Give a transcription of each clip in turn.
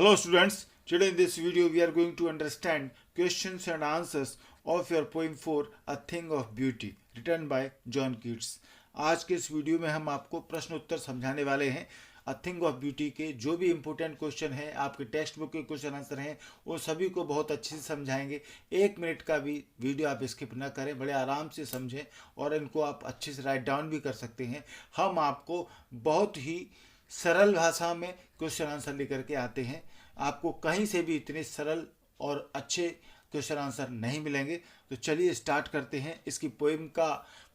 Hello students, today in this video we are going to understand questions and answers of your poem for A Thing of Beauty written by John Keats। आज के इस video में हम आपको प्रश्न उत्तर समझाने वाले हैं अ थिंग ऑफ ब्यूटी के जो भी इंपॉर्टेंट क्वेश्चन है आपके टेक्स्ट बुक के क्वेश्चन आंसर हैं वो सभी को बहुत अच्छे से समझाएंगे। 1 मिनट का भी वीडियो आप स्किप ना करें, बड़े आराम से समझें और इनको आप अच्छे से राइट डाउन भी कर सकते हैं। हम आपको बहुत ही सरल भाषा में क्वेश्चन आंसर लेकर के आते हैं। आपको कहीं से भी इतने सरल और अच्छे क्वेश्चन आंसर नहीं मिलेंगे। तो चलिए स्टार्ट करते हैं। इसकी पोएम का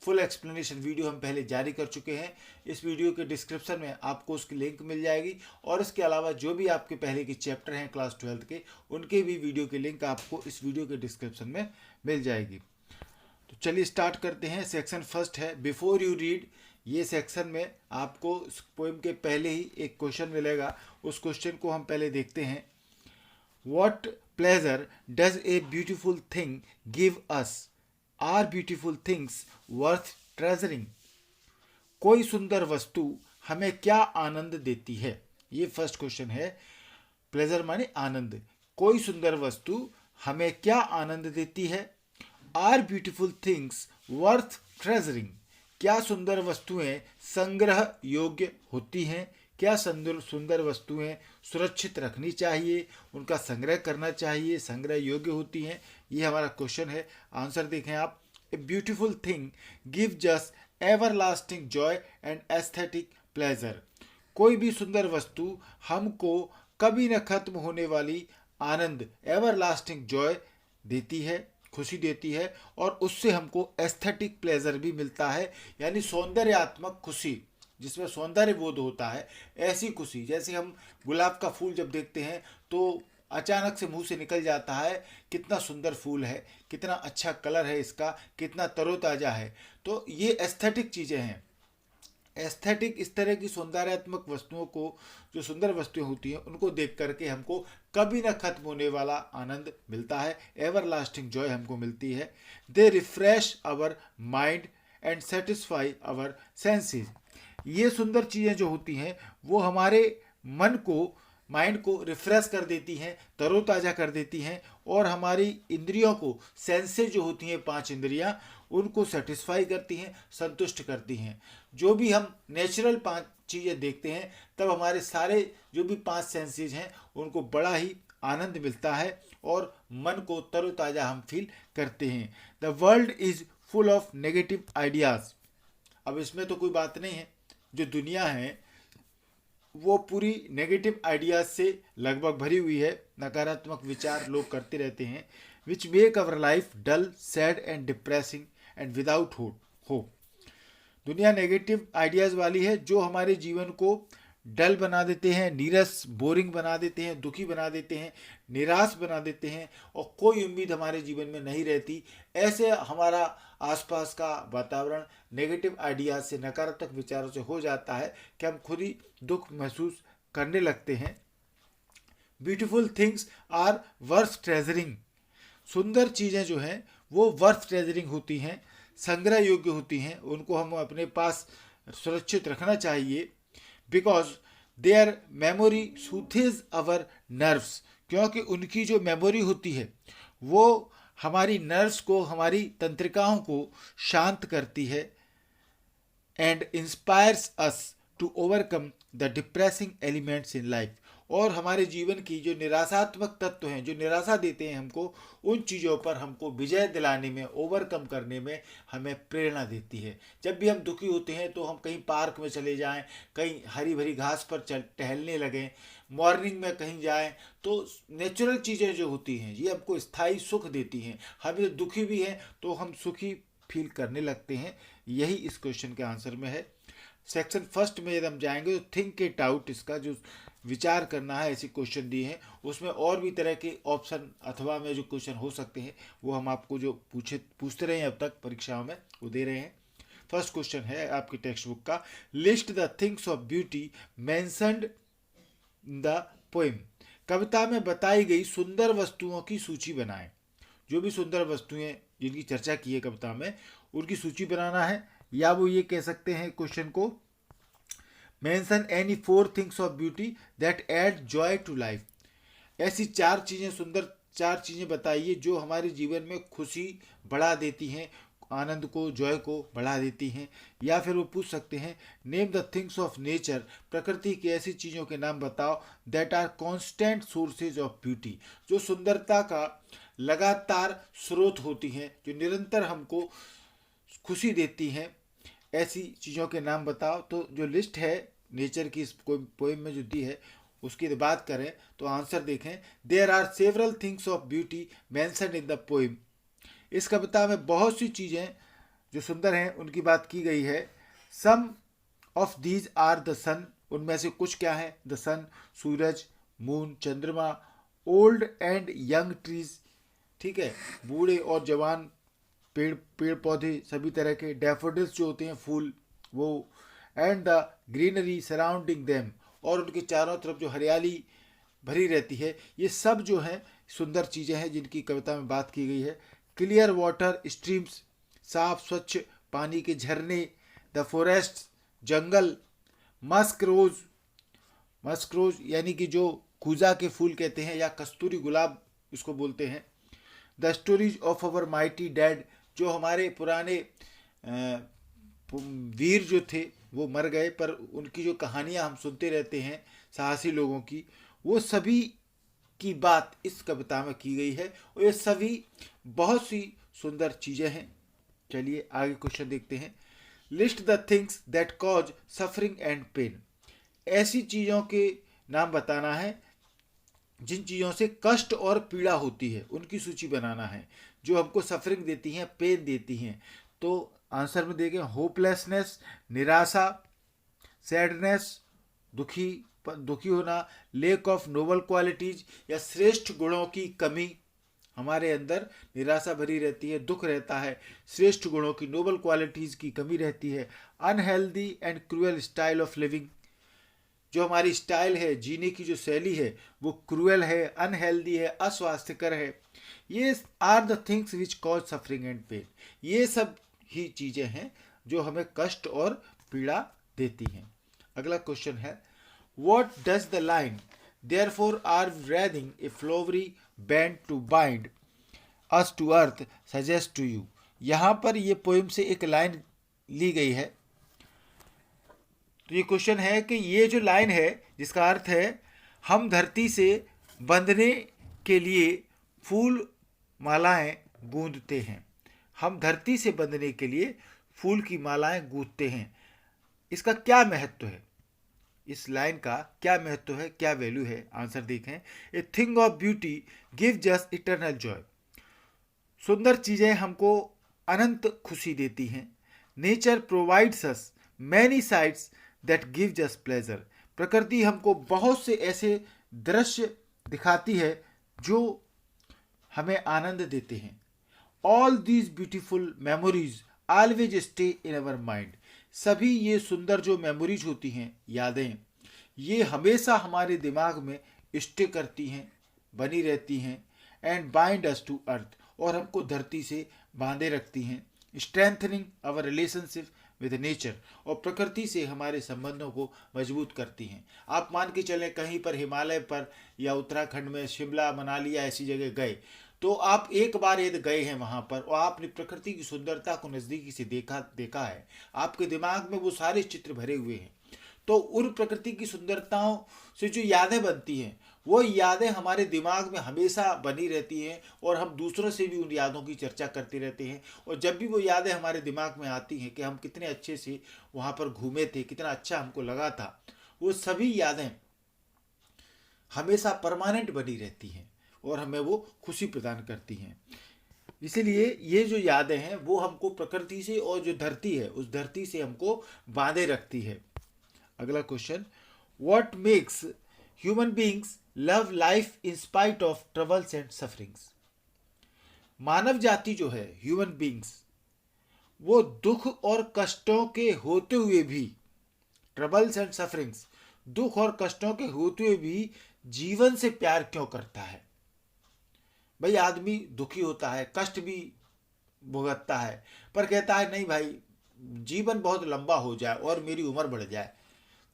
फुल एक्सप्लेनेशन वीडियो हम पहले जारी कर चुके हैं। इस वीडियो के डिस्क्रिप्शन में आपको उसकी लिंक मिल जाएगी और इसके अलावा जो भी आपके पहले के चैप्टर हैं क्लास 12 के, उनके भी वीडियो की लिंक आपको इस वीडियो के डिस्क्रिप्शन में मिल जाएगी। तो चलिए स्टार्ट करते हैं। सेक्शन फर्स्ट है बिफोर यू रीड। ये सेक्शन में आपको पोएम के पहले ही एक क्वेश्चन मिलेगा। उस क्वेश्चन को हम पहले देखते हैं। What pleasure does a beautiful thing give us? Are beautiful things worth treasuring? कोई सुंदर वस्तु हमें क्या आनंद देती है? ये फर्स्ट क्वेश्चन है। प्लेजर माने आनंद। कोई सुंदर वस्तु हमें क्या आनंद देती है? Are beautiful things worth treasuring? क्या सुंदर वस्तुएं संग्रह योग्य होती हैं? क्या सुंदर वस्तुएं सुरक्षित रखनी चाहिए, उनका संग्रह करना चाहिए, संग्रह योग्य होती हैं? ये हमारा क्वेश्चन है। आंसर देखें आप। A beautiful thing give just everlasting Joy and aesthetic pleasure. कोई भी सुंदर वस्तु हमको कभी न खत्म होने वाली आनंद एवरलास्टिंग जॉय देती है, खुशी देती है, और उससे हमको एस्थेटिक प्लेजर भी मिलता है, यानी सौंदर्यात्मक खुशी, जिसमें सौंदर्य बोध होता है। ऐसी खुशी जैसे हम गुलाब का फूल जब देखते हैं तो अचानक से मुंह से निकल जाता है कितना सुंदर फूल है, कितना अच्छा कलर है इसका, कितना तरोताज़ा है। तो ये एस्थेटिक चीज़ें हैं। एस्थेटिक इस तरह की सौंदर्यात्मक वस्तुओं को, जो सुंदर वस्तुएं होती हैं, उनको देख करके हमको कभी न खत्म होने वाला आनंद मिलता है, एवरलास्टिंग जॉय हमको मिलती है। They refresh our mind and satisfy our senses. ये सुंदर चीज़ें जो होती हैं वो हमारे मन को, माइंड को रिफ्रेश कर देती हैं, तरोताज़ा कर देती हैं, और हमारी इंद्रियों को, सेंसेस जो होती हैं 5 इंद्रियां, उनको सेटिस्फाई करती हैं, संतुष्ट करती हैं। जो भी हम नेचुरल 5 चीज़ें देखते हैं तब हमारे सारे जो भी 5 सेंसेस हैं उनको बड़ा ही आनंद मिलता है और मन को तरोताज़ा हम फील करते हैं। The world is full of negative ideas. अब इसमें तो कोई बात नहीं है, जो दुनिया है वो पूरी नेगेटिव आइडियाज से लगभग भरी हुई है। नकारात्मक विचार लोग करते रहते हैं। Which make our life dull, sad and depressing and without hope. दुनिया नेगेटिव आइडियाज वाली है जो हमारे जीवन को डल बना देते हैं, नीरस, बोरिंग बना देते हैं, दुखी बना देते हैं, निराश बना देते हैं, और कोई उम्मीद हमारे जीवन में नहीं रहती। ऐसे हमारा आसपास का वातावरण नेगेटिव आइडियाज से, नकारात्मक विचारों से हो जाता है कि हम खुद ही दुख महसूस करने लगते हैं। Beautiful things are worth treasuring. सुंदर चीज़ें जो हैं वो वर्थ ट्रेजरिंग होती हैं, संग्रह योग्य होती हैं, उनको हम अपने पास सुरक्षित रखना चाहिए। Because their memory soothes our nerves. क्योंकि उनकी जो मेमोरी होती है वो हमारी नर्व्स को, हमारी तंत्रिकाओं को शांत करती है। And inspires us to overcome the depressing elements in life. और हमारे जीवन की जो निराशात्मक तत्व हैं, जो निराशा देते हैं हमको, उन चीज़ों पर हमको विजय दिलाने में, ओवरकम करने में हमें प्रेरणा देती है। जब भी हम दुखी होते हैं तो हम कहीं पार्क में चले जाएं, कहीं हरी भरी घास पर टहलने लगें, मॉर्निंग में कहीं जाएं, तो नेचुरल चीज़ें जो होती हैं ये हमको स्थायी सुख देती हैं। हम जब दुखी भी हैं तो हम सुखी फील करने लगते हैं। यही इस क्वेश्चन के आंसर में है। सेक्शन फर्स्ट में यदि हम जाएंगे तो थिंक इट आउट, इसका जो विचार करना है, ऐसे क्वेश्चन दिए हैं। उसमें और भी तरह के ऑप्शन अथवा में जो क्वेश्चन हो सकते हैं वो हम आपको जो पूछते रहे हैं अब तक परीक्षाओं में, वो दे रहे हैं। फर्स्ट क्वेश्चन है आपकी टेक्स्ट बुक का। List the things of beauty mentioned in the poem. कविता में बताई गई सुंदर वस्तुओं की सूची बनाएं। जो भी सुंदर वस्तुएं जिनकी चर्चा की है कविता में, उनकी सूची बनाना है। या वो ये कह सकते हैं क्वेश्चन को, mention any 4 things of beauty that add joy to life. ऐसी चार चीज़ें, सुंदर चार चीज़ें बताइए जो हमारे जीवन में खुशी बढ़ा देती हैं, आनंद को, जॉय को बढ़ा देती हैं। या फिर वो पूछ सकते हैं, name the things of nature, प्रकृति की ऐसी चीज़ों के नाम बताओ that are constant sources of beauty, जो सुंदरता का लगातार स्रोत होती हैं, जो निरंतर हमको खुशी देती हैं। ऐसी चीज़ों के नाम बताओ। तो जो लिस्ट है नेचर की इस पोएम में जो दी है उसकी बात करें तो आंसर देखें, there are several things of beauty mentioned in the poem. इस कविता में बहुत सी चीज़ें जो सुंदर हैं उनकी बात की गई है। सम ऑफ दीज आर द सन, उनमें से कुछ क्या है? द सन, सूरज, मून, चंद्रमा, ओल्ड एंड यंग ट्रीज, ठीक है, बूढ़े और जवान पेड़ पौधे सभी तरह के, डैफोडिल्स जो होते हैं फूल वो, and the greenery surrounding them, और उनके चारों तरफ जो हरियाली भरी रहती है। ये सब जो है सुंदर चीज़ें हैं जिनकी कविता में बात की गई है। क्लियर वाटर स्ट्रीम्स, साफ स्वच्छ पानी के झरने, द फॉरेस्ट, जंगल, मस्क रोज यानी कि जो कूजा के फूल कहते हैं या कस्तूरी गुलाब इसको बोलते हैं। The stories of our mighty dad, जो हमारे पुराने वीर जो थे वो मर गए पर उनकी जो कहानियाँ हम सुनते रहते हैं साहसी लोगों की, वो सभी की बात इस कविता में की गई है और ये सभी बहुत सी सुंदर चीज़ें हैं। चलिए आगे क्वेश्चन देखते हैं। List the things that cause suffering and pain, ऐसी चीज़ों के नाम बताना है जिन चीज़ों से कष्ट और पीड़ा होती है, उनकी सूची बनाना है, जो हमको सफरिंग देती हैं, पेन देती हैं। तो आंसर में देखें, होपलेसनेस, निराशा, सैडनेस, दुखी होना, लेक ऑफ नोबल क्वालिटीज या श्रेष्ठ गुणों की कमी, हमारे अंदर निराशा भरी रहती है, दुख रहता है, श्रेष्ठ गुणों की, नोबल क्वालिटीज की कमी रहती है। Unhealthy and cruel style of living, जो हमारी स्टाइल है, जीने की जो शैली है वो क्रूअल है, अनहेल्दी है, अस्वास्थ्यकर है। ये are the things which cause suffering and pain, ये सब ही चीज़ें हैं जो हमें कष्ट और पीड़ा देती हैं। अगला क्वेश्चन है, what does the line therefore are wreathing a flowery band to bind us to earth suggest to you, यहाँ पर ये पोएम से एक लाइन ली गई है। तो ये क्वेश्चन है कि ये जो लाइन है जिसका अर्थ है, हम धरती से बंधने के लिए फूल मालाएं गूंथते हैं, हम धरती से बंधने के लिए फूल की मालाएं गूंथते हैं, इसका क्या महत्व है? इस लाइन का क्या महत्व है, क्या वैल्यू है? आंसर देखें, ए thing of beauty give just eternal Joy, सुंदर चीज़ें हमको अनंत खुशी देती हैं। Nature provides us many sites that give just pleasure, प्रकृति हमको बहुत से ऐसे दृश्य दिखाती है जो हमें आनंद देते हैं। All these beautiful memories always stay in our mind, सभी ये सुंदर जो मेमोरीज होती हैं, यादें, ये हमेशा हमारे दिमाग में स्टे करती हैं, बनी रहती हैं। And bind us to earth, और हमको धरती से बांधे रखती हैं। Strengthening our relationship with nature, और प्रकृति से हमारे संबंधों को मजबूत करती हैं। आप मान के चलें कहीं पर हिमालय पर या उत्तराखंड में शिमला मनाली या ऐसी जगह गए, तो आप एक बार यदि गए हैं वहाँ पर और आपने प्रकृति की सुंदरता को नज़दीकी से देखा है, आपके दिमाग में वो सारे चित्र भरे हुए हैं, तो उन प्रकृति की सुंदरताओं से जो यादें बनती हैं वो यादें हमारे दिमाग में हमेशा बनी रहती हैं और हम दूसरों से भी उन यादों की चर्चा करते रहते हैं। और जब भी वो यादें हमारे दिमाग में आती हैं कि हम कितने अच्छे से वहाँ पर घूमे थे, कितना अच्छा हमको लगा था, वो सभी यादें हमेशा परमानेंट बनी रहती हैं और हमें वो खुशी प्रदान करती हैं। इसीलिए ये जो यादें हैं वो हमको प्रकृति से और जो धरती है उस धरती से हमको बांधे रखती है। अगला question, what makes human beings love life in spite of troubles and sufferings, मानव जाति जो है, ह्यूमन बींग्स, वो दुख और कष्टों के होते हुए भी, ट्रबल्स एंड सफरिंग्स, दुख और कष्टों के होते हुए भी जीवन से प्यार क्यों करता है? भाई आदमी दुखी होता है, कष्ट भी भुगतता है, पर कहता है नहीं भाई जीवन बहुत लंबा हो जाए और मेरी उम्र बढ़ जाए।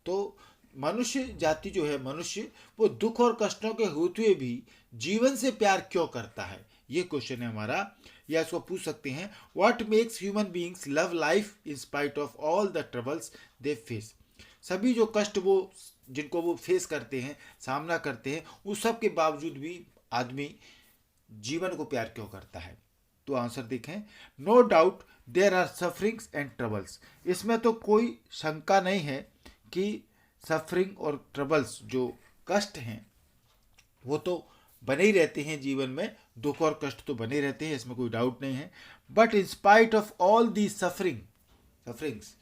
तो मनुष्य जाति जो है, मनुष्य वो दुख और कष्टों के होते हुए भी जीवन से प्यार क्यों करता है, ये क्वेश्चन है हमारा। या इसको पूछ सकते हैं, what makes human beings love life in spite of all the troubles they face. सभी जो कष्ट वो जिनको वो फेस करते हैं, सामना करते हैं, उस सब के बावजूद भी आदमी जीवन को प्यार क्यों करता है। तो आंसर देखें, no doubt there are sufferings and troubles. इसमें तो कोई शंका नहीं है कि सफरिंग और ट्रबल्स जो कष्ट हैं वो तो बने ही रहते हैं जीवन में, दुख और कष्ट तो बने रहते हैं, इसमें कोई डाउट नहीं है। But in spite of all the sufferings,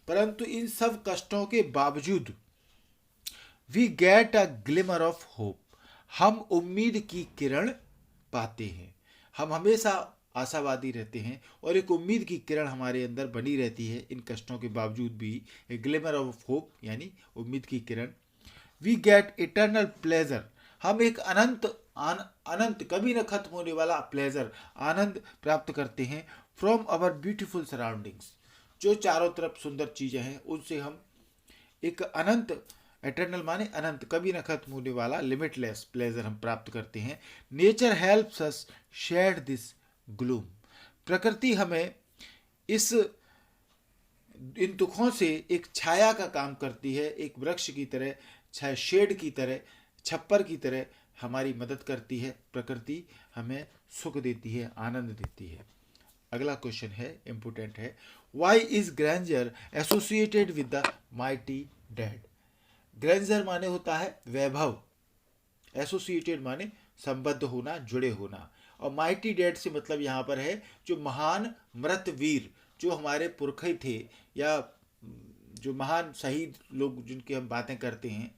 परंतु इन सब कष्टों के बावजूद we get a glimmer of hope, हम उम्मीद की किरण पाते हैं। हम हमेशा आशावादी रहते हैं और एक उम्मीद की किरण हमारे अंदर बनी रहती है इन कष्टों के बावजूद भी, एक ग्लिमर ऑफ होप यानी उम्मीद की किरण। वी गेट इटर्नल प्लेजर, हम एक अनंत कभी न खत्म होने वाला प्लेजर, आनंद प्राप्त करते हैं फ्रॉम अवर ब्यूटीफुल सराउंडिंग्स, जो चारों तरफ सुंदर चीजें हैं उनसे हम एक अनंत, एटर्नल माने अनंत, कभी न खत्म होने वाला लिमिटलेस प्लेजर हम प्राप्त करते हैं। Nature helps us shed this gloom, प्रकृति हमें इन दुखों से एक छाया का काम करती है, एक वृक्ष की तरह, शेड की तरह, छप्पर की तरह हमारी मदद करती है। प्रकृति हमें सुख देती है, आनंद देती है। अगला क्वेश्चन है, इंपोर्टेंट है, why is grandeur associated with the mighty dead. Grandeur माने होता है वैभव, एसोसिएटेड माने संबद्ध होना, जुड़े होना, और माइटी डेड से मतलब यहाँ पर है जो महान मृत वीर, जो हमारे पुरखे थे या जो महान शहीद लोग जिनकी हम बातें करते हैं,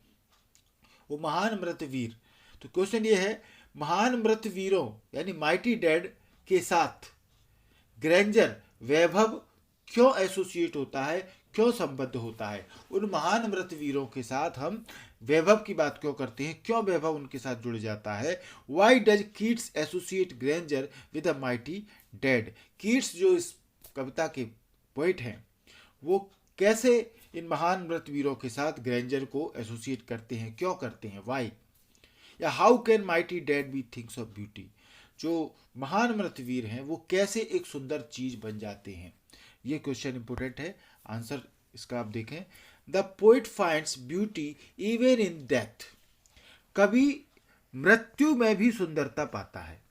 वो महान मृत वीर। तो क्वेश्चन ये है, महान मृत वीरों यानी माइटी डेड के साथ ग्रैंडर वैभव क्यों एसोसिएट होता है, क्यों संबद्ध होता है। उन महान मृत वीरों के साथ हम वैभव की बात क्यों करते हैं, क्यों वैभव उनके साथ जुड़ जाता है। Why does Keats associate grandeur with a mighty dead. Keats जो इस कविता के पोइट हैं वो कैसे इन महान मृत वीरों के साथ ग्रैंडर को एसोसिएट करते हैं, क्यों करते हैं, वाई। या how can mighty dead B things of beauty, जो महान मृत वीर हैं वो कैसे एक सुंदर चीज बन जाते हैं। ये क्वेश्चन इंपोर्टेंट है, आंसर इसका आप देखें। The poet finds beauty even in death, कभी मृत्यु में भी सुंदरता पाता है,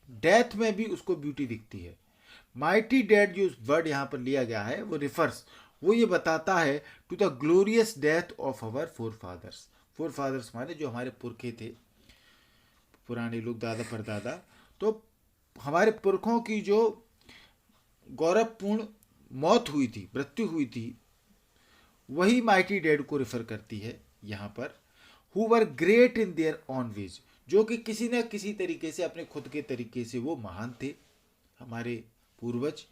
डेथ में भी उसको ब्यूटी दिखती है। माइटी डेड जो वर्ड यहां पर लिया गया है वो रिफर्स, वो ये बताता है to the glorious death of our forefathers. Forefathers माने जो हमारे पुरखे थे, पुराने लोग, दादा परदादा, तो हमारे पुरखों की जो गौरवपूर्ण मौत हुई थी, मृत्यु हुई थी, वही माइटी डेड को रेफर करती है यहाँ पर। Who were great in their own ways, जो कि किसी न किसी तरीके से, अपने खुद के तरीके से वो महान थे, हमारे पूर्वज।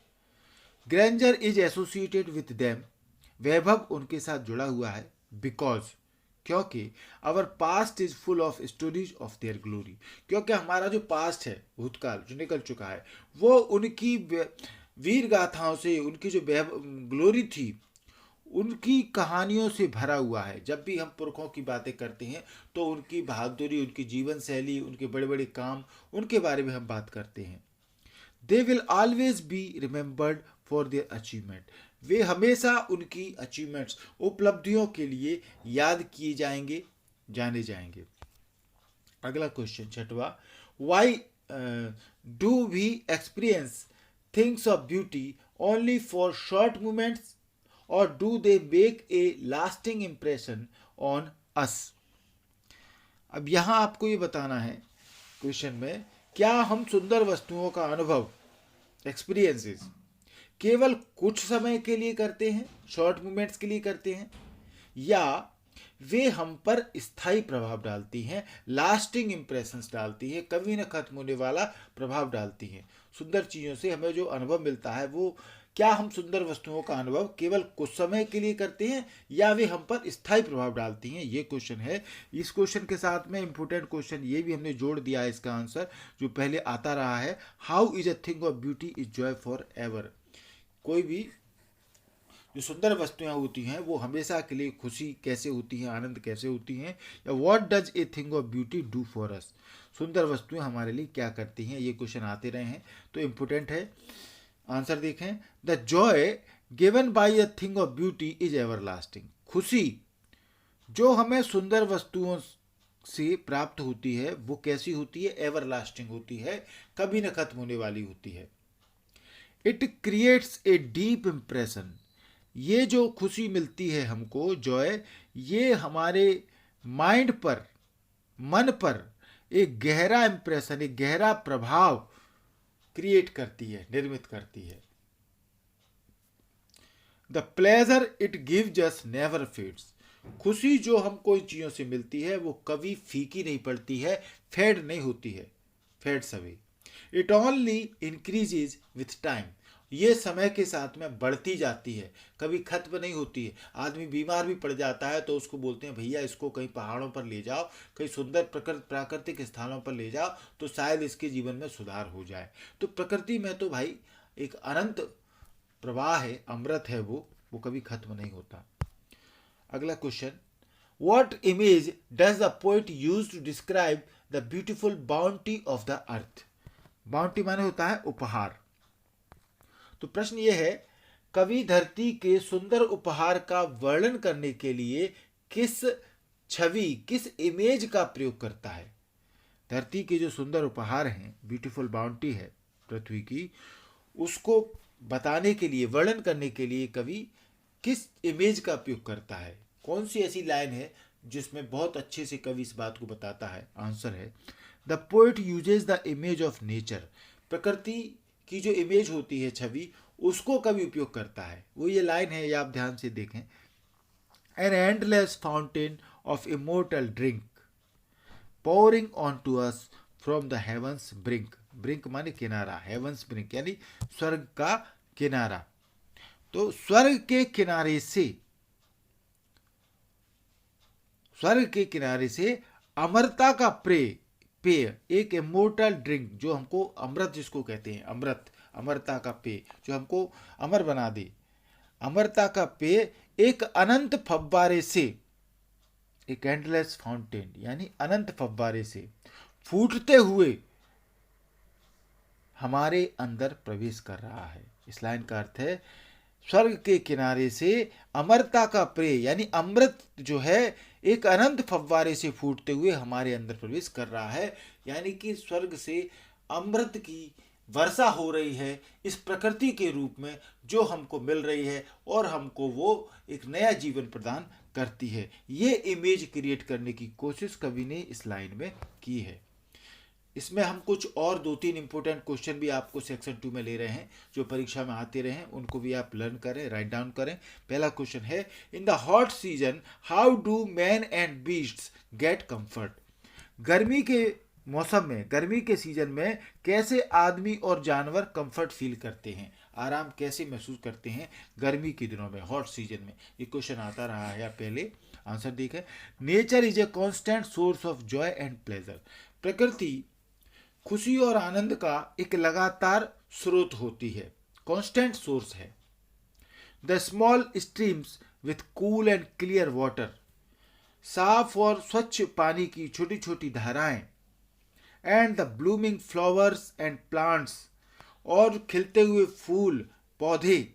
Grandeur is associated with them, वैभव उनके साथ जुड़ा हुआ है, बिकॉज क्योंकि our past is full of stories of their glory, क्योंकि हमारा जो पास्ट है, भूतकाल जो निकल चुका है, वो उनकी वीर गाथाओं से, उनकी जो ग्लोरी थी उनकी कहानियों से भरा हुआ है। जब भी हम पुरखों की बातें करते हैं तो उनकी बहादुरी, उनकी जीवन शैली, उनके बड़े बड़े काम, उनके बारे में हम बात करते हैं। They will always be remembered for their achievement, वे हमेशा उनकी अचीवमेंट्स, उपलब्धियों के लिए याद किए जाएंगे, जाने जाएंगे। अगला क्वेश्चन छठवा, why do we experience things of beauty only for short moments और do they make a lasting impression on us. अब यहां आपको ये बताना है क्वेश्चन में, क्या हम सुंदर वस्तुओं का अनुभव, एक्सपीरियंसेस, केवल कुछ समय के लिए करते हैं, शॉर्ट मोमेंट्स के लिए करते हैं, या वे हम पर स्थायी प्रभाव डालती हैं, लास्टिंग इंप्रेशंस डालती हैं, कभी न खत्म होने वाला प्रभाव डालती हैं। सुंदर चीज़ों से हमें जो अनुभव मिलता है, वो क्या हम सुंदर वस्तुओं का अनुभव केवल कुछ समय के लिए करते हैं या वे हम पर स्थायी प्रभाव डालती हैं, ये क्वेश्चन है। इस क्वेश्चन के साथ में इंपोर्टेंट क्वेश्चन ये भी हमने जोड़ दिया है, इसका आंसर जो पहले आता रहा है, how is a thing of beauty is Joy for ever. कोई भी जो सुंदर वस्तुएं होती हैं वो हमेशा के लिए खुशी कैसे होती हैं, आनंद कैसे होती हैं, या what does a thing of beauty do for us, सुंदर वस्तुएं हमारे लिए क्या करती हैं। ये क्वेश्चन आते रहे हैं तो इम्पोर्टेंट है। आंसर देखें, the Joy given by a thing of beauty is ever lasting, खुशी जो हमें सुंदर वस्तुओं से प्राप्त होती है वो कैसी होती है, एवर लास्टिंग होती है, कभी न खत्म होने वाली होती है। It creates a deep impression, ये जो खुशी मिलती है हमको जॉय, ये हमारे माइंड पर, मन पर एक गहरा इम्प्रेशन, एक गहरा प्रभाव क्रिएट करती है, निर्मित करती है। The pleasure it gives us never fades, खुशी जो हमको इन चीज़ों से मिलती है वो कभी फीकी नहीं पड़ती है, फेड नहीं होती है, fades away. It only increases with time, ये समय के साथ में बढ़ती जाती है, कभी खत्म नहीं होती है। आदमी बीमार भी पड़ जाता है तो उसको बोलते हैं भैया इसको कहीं पहाड़ों पर ले जाओ, कहीं सुंदर प्राकृतिक स्थानों पर ले जाओ तो शायद इसके जीवन में सुधार हो जाए। तो प्रकृति में तो भाई एक अनंत प्रवाह है, अमृत है, वो कभी खत्म नहीं होता। अगला question, what image does the poet use to describe the beautiful bounty of the earth, bounty माने होता है उपहार। तो प्रश्न ये है, कवि धरती के सुंदर उपहार का वर्णन करने के लिए किस छवि, किस इमेज का प्रयोग करता है। धरती के जो सुंदर उपहार हैं, ब्यूटीफुल बाउंटी है पृथ्वी की, उसको बताने के लिए, वर्णन करने के लिए कवि किस इमेज का उपयोग करता है, कौन सी ऐसी लाइन है जिसमें बहुत अच्छे से कवि इस बात को बताता है। आंसर है, the poet uses the image of nature, प्रकृति की जो इमेज होती है, छवि, उसको कवि उपयोग करता है। वो ये लाइन है, ये आप ध्यान से देखें, an endless fountain of immortal drink pouring on to us from the heaven's brink, brink माने किनारा, हेवंस ब्रिंक यानी स्वर्ग का किनारा। तो स्वर्ग के किनारे से, स्वर्ग के किनारे से अमरता का पेय, एक इमोर्टल ड्रिंक जो हमको अमृत जिसको कहते हैं, अमृत, अमरता का पेय जो हमको अमर बना दे, अमरता का पेय एक अनंत फव्वारे से, एक एंडलेस फाउंटेन यानी अनंत फव्वारे से फूटते हुए हमारे अंदर प्रवेश कर रहा है। इस लाइन का अर्थ है, स्वर्ग के किनारे से अमरता का पेय यानी अमृत जो है एक अनंत फव्वारे से फूटते हुए हमारे अंदर प्रवेश कर रहा है, यानी कि स्वर्ग से अमृत की वर्षा हो रही है इस प्रकृति के रूप में, जो हमको मिल रही है और हमको वो एक नया जीवन प्रदान करती है। ये इमेज क्रिएट करने की कोशिश कवि ने इस लाइन में की है। इसमें हम कुछ और 2-3 इंपॉर्टेंट क्वेश्चन भी आपको सेक्शन 2 में ले रहे हैं जो परीक्षा में आते रहे, उनको भी आप लर्न करें, राइट डाउन करें। पहला क्वेश्चन है, in the hot season how do man and beasts get comfort, गर्मी के मौसम में, गर्मी के सीजन में कैसे आदमी और जानवर कंफर्ट फील करते हैं, आराम कैसे महसूस करते हैं गर्मी के दिनों में, हॉट सीजन में। ये क्वेश्चन आता रहा है पहले। आंसर देखें, nature is a constant source of Joy and pleasure, प्रकृति खुशी और आनंद का एक लगातार स्रोत होती है, कांस्टेंट सोर्स है। The small streams with cool and clear water, साफ और स्वच्छ पानी की छोटी छोटी धाराएं, and the blooming flowers and plants, और खिलते हुए फूल पौधे,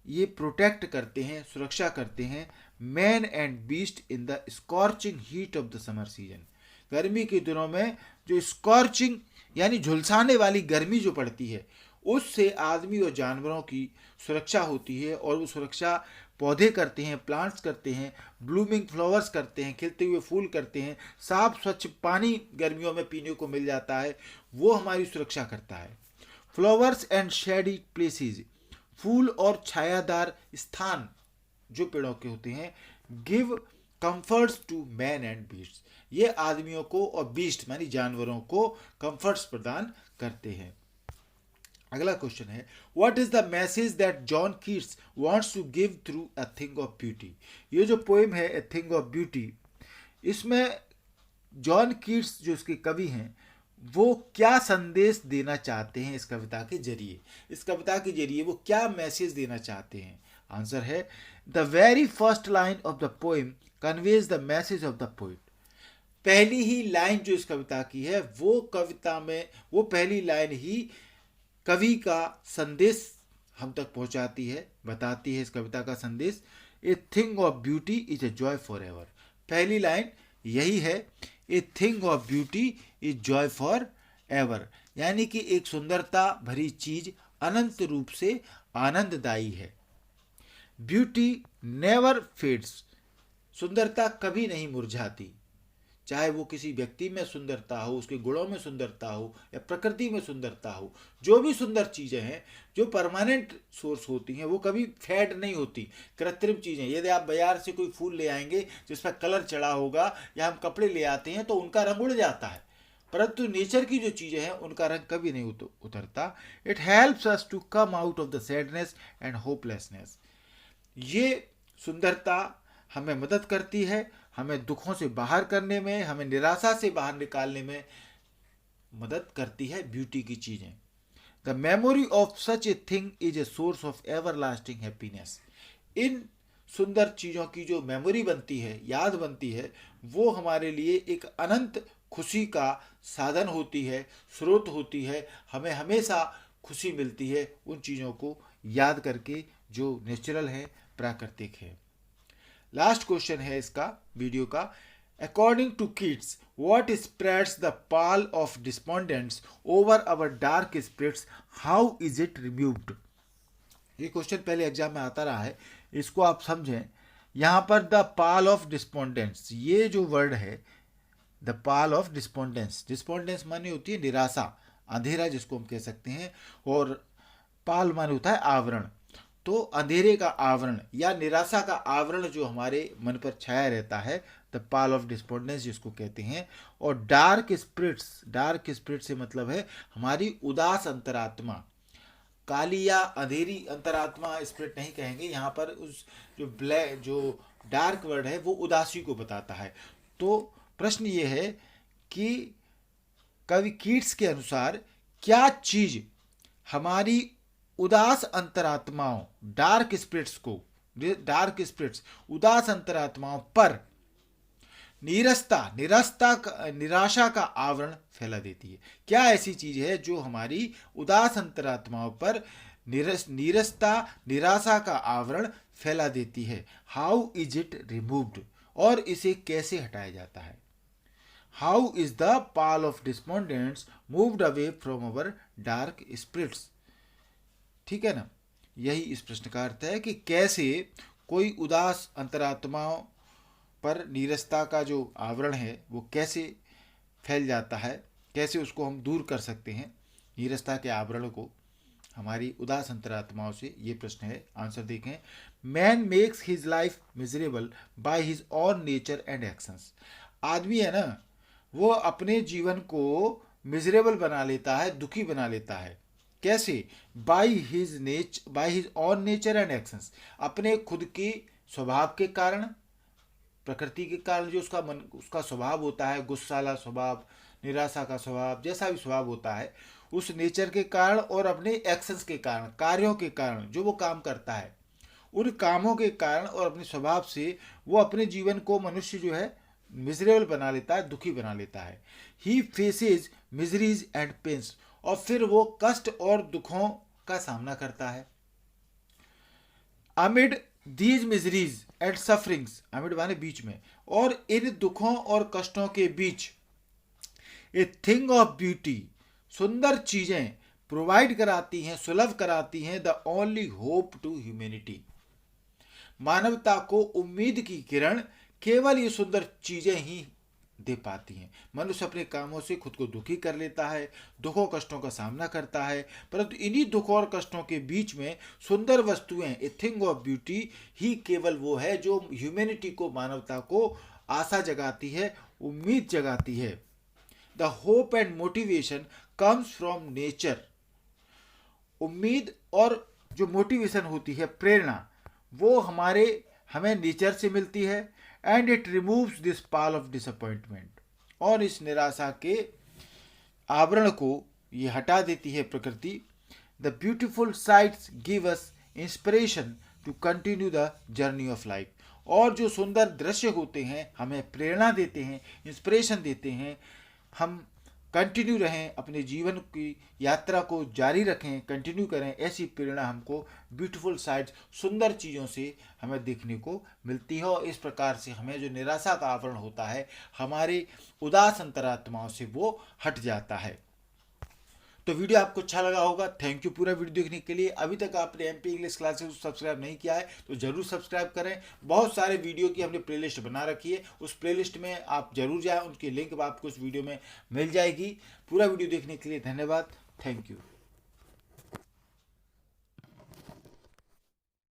ये प्रोटेक्ट करते हैं, सुरक्षा करते हैं man and beast in the scorching heat of the summer season, गर्मी के दिनों में जो स्कॉर्चिंग यानी झुलसाने वाली गर्मी जो पड़ती है उससे आदमी और जानवरों की सुरक्षा होती है, और वो सुरक्षा पौधे करते हैं, प्लांट्स करते हैं, ब्लूमिंग फ्लावर्स करते हैं, खिलते हुए फूल करते हैं, साफ स्वच्छ पानी गर्मियों में पीने को मिल जाता है, वो हमारी सुरक्षा करता है। फ्लावर्स एंड शेडी प्लेसेस, फूल और छायादार स्थान जो पेड़ों के होते हैं, give comforts to man and beasts, ये आदमियों को और बीस्ट मानी जानवरों को कंफर्ट्स प्रदान करते हैं। अगला क्वेश्चन है, what is the message that John Keats wants to give through a thing of beauty, ये जो पोएम है ए थिंग ऑफ ब्यूटी, इसमें जॉन कीट्स जो इसके कवि हैं वो क्या संदेश देना चाहते हैं इस कविता के जरिए, इस कविता के जरिए वो क्या मैसेज देना चाहते हैं। आंसर है the very first line of the poem conveys the message of the poet. पहली ही लाइन जो इस कविता की है वो कविता में वो पहली लाइन ही कवि का संदेश हम तक पहुंचाती है, बताती है इस कविता का संदेश। ए thing of beauty is a joy for ever. पहली लाइन यही है, a thing of beauty is Joy for ever, यानी कि एक सुंदरता भरी चीज अनंत रूप से आनंददायी है। ब्यूटी नेवर फेड्स, सुंदरता कभी नहीं मुरझाती, चाहे वो किसी व्यक्ति में सुंदरता हो, उसके गुणों में सुंदरता हो या प्रकृति में सुंदरता हो। जो भी सुंदर चीज़ें हैं जो परमानेंट सोर्स होती हैं वो कभी फेड नहीं होती। कृत्रिम चीज़ें, यदि आप बाजार से कोई फूल ले आएंगे जिस पर कलर चढ़ा होगा या हम कपड़े ले आते हैं तो उनका रंग उड़ जाता है, परंतु नेचर की जो चीज़ें हैं उनका रंग कभी नहीं उतरता। It helps us to come out of the sadness and hopelessness. ये सुंदरता हमें मदद करती है, हमें दुखों से बाहर करने में, हमें निराशा से बाहर निकालने में मदद करती है ब्यूटी की चीज़ें। The memory of such a thing is a source of everlasting happiness. इन सुंदर चीज़ों की जो मेमोरी बनती है, याद बनती है, वो हमारे लिए एक अनंत खुशी का साधन होती है, स्रोत होती है। हमें हमेशा खुशी मिलती है उन चीज़ों को याद करके जो नेचुरल है, प्राकृतिक है। लास्ट क्वेश्चन है इसका वीडियो का। According to Keats what spreads the pall of despondence over our dark spirits, how is it removed. ये क्वेश्चन पहले एग्जाम में आता रहा है, इसको आप समझें। यहाँ पर द पाल ऑफ डिस्पोंडेंट्स, ये जो वर्ड है the pall of despondence, despondence माने होती है निराशा, अंधेरा जिसको हम कह सकते हैं, और पाल माने होता है आवरण। तो अंधेरे का आवरण या निराशा का आवरण जो हमारे मन पर छाया रहता है, द पाल ऑफ डिस्पोंडेंस जिसको कहते हैं। और डार्क स्पिरिट्स, डार्क स्पिरिट से मतलब है हमारी उदास अंतरात्मा। काली या अंधेरी अंतरात्मा स्पिरिट नहीं कहेंगे यहाँ पर, उस जो ब्लैक जो डार्क वर्ड है वो उदासी को बताता है। तो प्रश्न ये है कि कवि कीट्स के अनुसार क्या चीज हमारी उदास अंतरात्माओं, डार्क स्पिरिट्स को, डार्क स्पिरिट्स उदास अंतरात्माओं पर निराशा का आवरण फैला देती है। क्या ऐसी चीज है जो हमारी उदास अंतरात्माओं पर निराशा का आवरण फैला देती है। हाउ इज इट रिमूव्ड, और इसे कैसे हटाया जाता है। How is the pall of despondence moved away from our dark spirits. ठीक है ना, यही इस प्रश्न का अर्थ है कि कैसे कोई उदास अंतरात्माओं पर नीरसता का जो आवरण है वो कैसे फैल जाता है, कैसे उसको हम दूर कर सकते हैं नीरसता के आवरण को हमारी उदास अंतरात्माओं से। ये प्रश्न है, आंसर देखें। Man makes his life miserable by his on nature and actions. आदमी है ना, वो अपने जीवन को मिजरेबल बना लेता है, दुखी बना लेता है। कैसे? By his on nature and actions, अपने खुद के स्वभाव के कारण, प्रकृति के कारण जो उसका स्वभाव होता है, गुस्साला स्वभाव, निराशा का स्वभाव, जैसा भी स्वभाव होता है, उस नेचर के कारण और अपने एक्शंस के कारण, कार्यों के कारण, जो वो काम करता है उन कामों के कारण और अपने स्वभाव से वो अपने जीवन को मनुष्य जो है मिजरेबल बना लेता है, दुखी बना लेता है। ही फेसेज मिजरीज एंड पेन्स, और फिर वो कष्ट और दुखों का सामना करता है। Amid these miseries and sufferings, amid माने बीच में, और इन दुखों और कष्टों के बीच ए थिंग ऑफ ब्यूटी, सुंदर चीजें प्रोवाइड कराती हैं, सुलभ कराती हैं the only hope to humanity, मानवता को उम्मीद की किरण केवल ये सुंदर चीजें ही दे पाती हैं। मनुष्य अपने कामों से खुद को दुखी कर लेता है, दुखों कष्टों का सामना करता है, परंतु इन्हीं दुखों और कष्टों के बीच में सुंदर वस्तुएं, ए थिंग ऑफ ब्यूटी ही केवल वो है जो ह्यूमैनिटी को, मानवता को आशा जगाती है, उम्मीद जगाती है। The hope and motivation comes from nature, उम्मीद और जो मोटिवेशन होती है, प्रेरणा, वो हमें नेचर से मिलती है। And it removes this Pal of disappointment, और इस निराशा के आवरण को ये हटा देती है प्रकृति। The beautiful sights give us inspiration to continue the journey of life. और जो सुंदर दृश्य होते हैं हमें प्रेरणा देते हैं, इंस्पिरेशन देते हैं, हम कंटिन्यू रहें, अपने जीवन की यात्रा को जारी रखें, कंटिन्यू करें, ऐसी प्रेरणा हमको ब्यूटीफुल साइड्स, सुंदर चीज़ों से हमें देखने को मिलती है। और इस प्रकार से हमें जो निराशा का आवरण होता है हमारे उदास अंतरात्माओं से वो हट जाता है। तो वीडियो आपको अच्छा लगा होगा। थैंक यू पूरा वीडियो देखने के लिए। अभी तक आपने एमपी इंग्लिश क्लासेस को सब्सक्राइब नहीं किया है तो जरूर सब्सक्राइब करें। बहुत सारे वीडियो की हमने प्लेलिस्ट बना रखी है, उस प्लेलिस्ट में आप जरूर जाएं, उनकी लिंक आपको उस वीडियो में मिल जाएगी। पूरा वीडियो देखने के लिए धन्यवाद। Thank you.